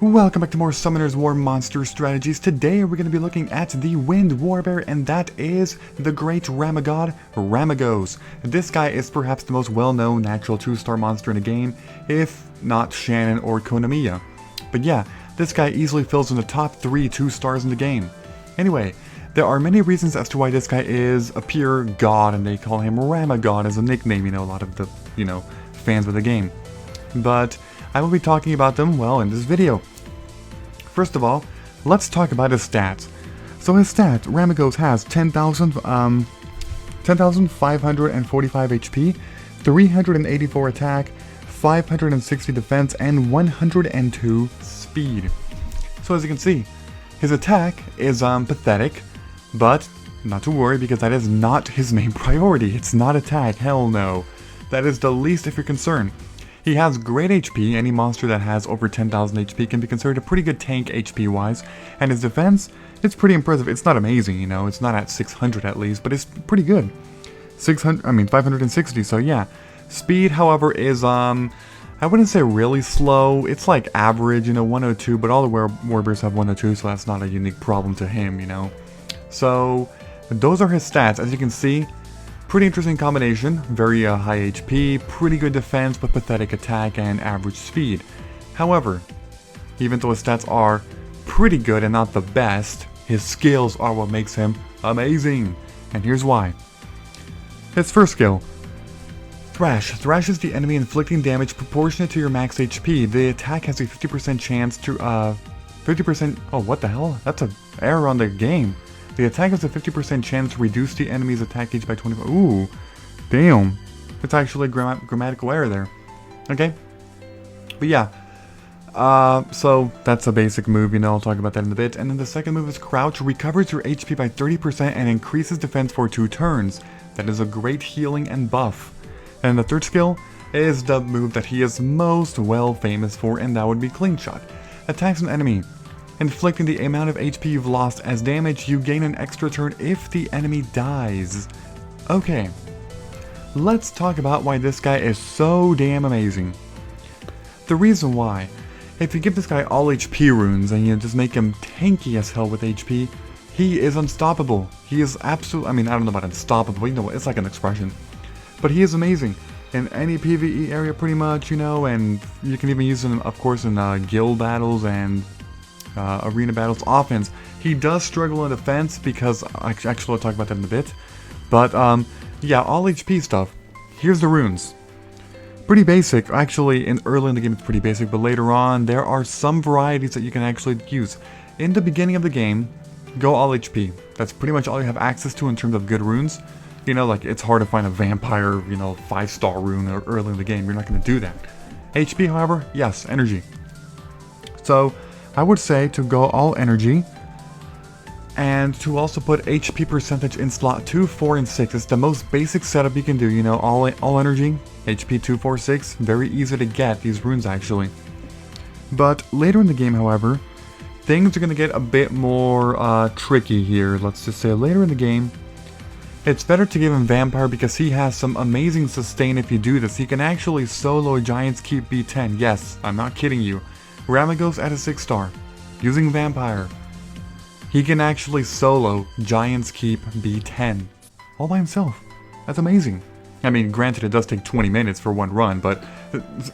Welcome back to more Summoner's War Monster Strategies. Today we're going to be looking at the Wind Warbear, and that is the great Ramagod, Ramagos. This guy is perhaps the most well-known natural 2-star monster in the game, if not Shannon or Konamiya. But yeah, this guy easily fills in the top 3 2-stars in the game. Anyway, there are many reasons as to why this guy is a pure god, and they call him Ramagod as a nickname, a lot of the, fans of the game. But I will be talking about them, well, in this video. First of all, let's talk about his stats. So his stats, Ramagos has 10,545 HP, 384 attack, 560 defense, and 102 speed. So as you can see, his attack is pathetic, but not to worry because that is not his main priority. It's not attack, hell no. That is the least of your concern. He has great HP. Any monster that has over 10,000 HP can be considered a pretty good tank HP wise, and his defense, it's pretty impressive. It's not amazing, it's not at 600 at least, but it's pretty good. 560, so yeah. Speed, however, is I wouldn't say really slow. It's like average, 102, but all the Warbears have 102, so that's not a unique problem to him, So those are his stats. As you can see, pretty interesting combination, very high HP, pretty good defense, but pathetic attack and average speed. However, even though his stats are pretty good and not the best, his skills are what makes him amazing. And here's why. His first skill, Thrash. Thrash is the enemy inflicting damage proportionate to your max HP. The attack has a 50% chance to, 50%, oh what the hell, that's an error on the game. The attack has a 50% chance to reduce the enemy's attack gauge by 25. Ooh, damn. It's actually a grammatical error there. Okay. But yeah. So that's a basic move, I'll talk about that in a bit. And then the second move is Crouch. Recovers your HP by 30% and increases defense for 2 turns. That is a great healing and buff. And the third skill is the move that he is most well famous for, and that would be Clean Shot. Attacks an enemy, inflicting the amount of HP you've lost as damage. You gain an extra turn if the enemy dies. Okay, let's talk about why this guy is so damn amazing. The reason why, if you give this guy all HP runes and just make him tanky as hell with HP, he is unstoppable. He is absolutely, I don't know about unstoppable, it's like an expression. But he is amazing in any PvE area pretty much, and you can even use him, of course, in guild battles and arena battles. Offense, he does struggle in defense because, actually I'll talk about that in a bit. But yeah, all HP stuff. Here's the runes. Pretty basic. Actually, early in the game it's pretty basic, but later on there are some varieties that you can actually use. In the beginning of the game, go all HP. That's pretty much all you have access to in terms of good runes. Like it's hard to find a vampire, 5-star rune early in the game. You're not going to do that. HP, however, yes, energy. So I would say to go all energy, and to also put HP percentage in slot 2, 4, and 6. It's the most basic setup you can do, all energy, HP 2, 4, 6, very easy to get these runes actually. But later in the game, however, things are going to get a bit more tricky here. Let's just say later in the game, it's better to give him Vampire because he has some amazing sustain if you do this. He can actually solo Giant's Keep B10. Yes, I'm not kidding you. Ramagos at a 6-star, using Vampire. He can actually solo Giant's Keep B10 all by himself. That's amazing. Granted it does take 20 minutes for one run, but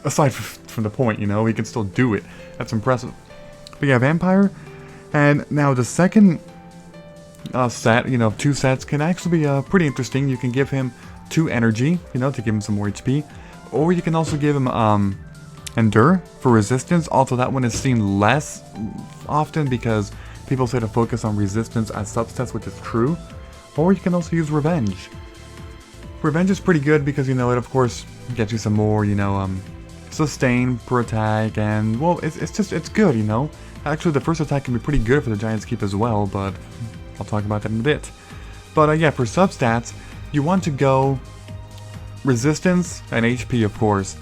aside from the point, he can still do it. That's impressive. But yeah, Vampire. And now the second set, 2 sets can actually be pretty interesting. You can give him 2 energy, to give him some more HP. Or you can also give him Endure for resistance, although that one is seen less often because people say to focus on resistance as substats, which is true. Or you can also use Revenge. Revenge is pretty good because, it of course gets you some more, sustain per attack, and, well, it's good, Actually, the first attack can be pretty good for the Giant's Keep as well, but I'll talk about that in a bit. But yeah, for substats, you want to go resistance and HP, of course.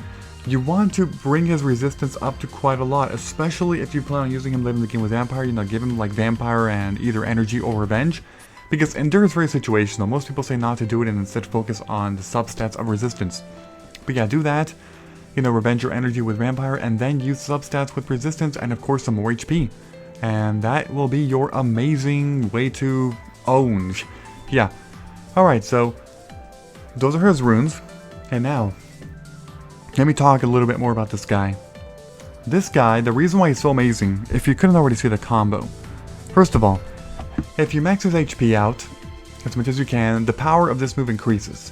You want to bring his resistance up to quite a lot, especially if you plan on using him later in the game with Vampire. Give him like Vampire and either Energy or Revenge. Because Endure is very situational. Most people say not to do it and instead focus on the substats of resistance. But yeah, do that. you know, revenge your energy with Vampire, and then use substats with Resistance, and of course some more HP. And that will be your amazing way to own. Yeah. Alright, so those are his runes. And now, let me talk a little bit more about this guy. This guy, the reason why he's so amazing, if you couldn't already see the combo. First of all, if you max his HP out as much as you can, the power of this move increases.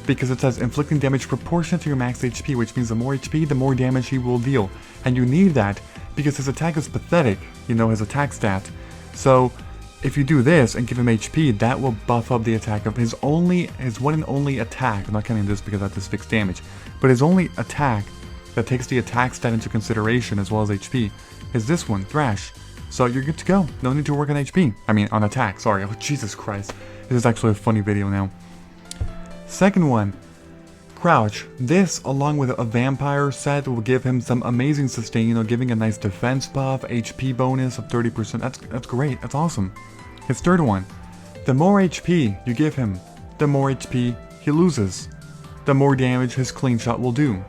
Because it says inflicting damage proportionate to your max HP, which means the more HP, the more damage he will deal. And you need that because his attack is pathetic, you know, his attack stat. So if you do this and give him HP, that will buff up the attack of his one and only attack. I'm not counting this because that is fixed damage. But his only attack that takes the attack stat into consideration as well as HP is this one, Thrash. So you're good to go. No need to work on HP. I mean, on attack, sorry. Oh, Jesus Christ. This is actually a funny video now. Second one, Crouch. This, along with a Vampire set, will give him some amazing sustain, you know, giving a nice defense buff, HP bonus of 30%. That's great. That's awesome. His third one, the more HP you give him, the more HP he loses. The more damage his clean shot will do.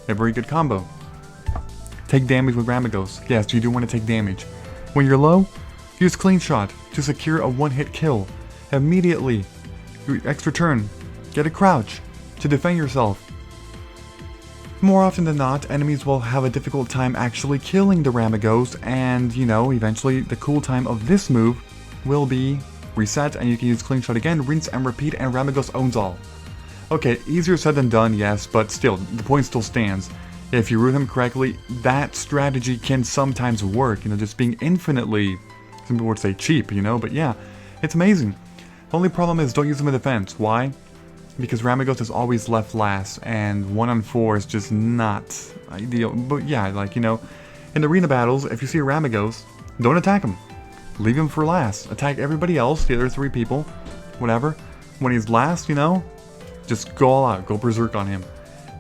A very good combo. Take damage with Ramagos. Yes, you do want to take damage. When you're low, use clean shot to secure a one-hit kill. Immediately, your extra turn, get a crouch to defend yourself. More often than not, enemies will have a difficult time actually killing the Ramagos, and you know, eventually the cooltime of this move will be reset and you can use clean shot again, rinse and repeat, and Ramagos owns all. Okay, easier said than done, yes, but still, the point still stands. If you root him correctly, that strategy can sometimes work, you know, just being infinitely, some people would say cheap, you know, but yeah, it's amazing. The only problem is don't use him in defense. Why? Because Ramagos is always left last, and 1-on-4 is just not ideal. But yeah, like, you know, in arena battles, if you see a Ramagos, don't attack him. Leave him for last. Attack everybody else, the other 3 people, whatever. When he's last, you know, just go all out, go berserk on him.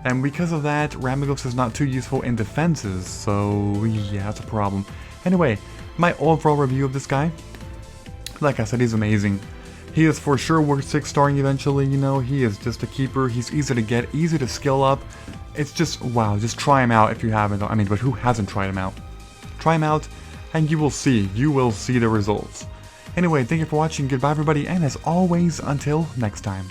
And because of that, Ramagos is not too useful in defenses, so yeah, that's a problem. Anyway, my overall review of this guy, like I said, he's amazing. He is for sure worth 6-starring eventually, you know, he is just a keeper, he's easy to get, easy to skill up. It's just, wow, just try him out if you haven't, I mean, but who hasn't tried him out? Try him out, and you will see the results. Anyway, thank you for watching, goodbye everybody, and as always, until next time.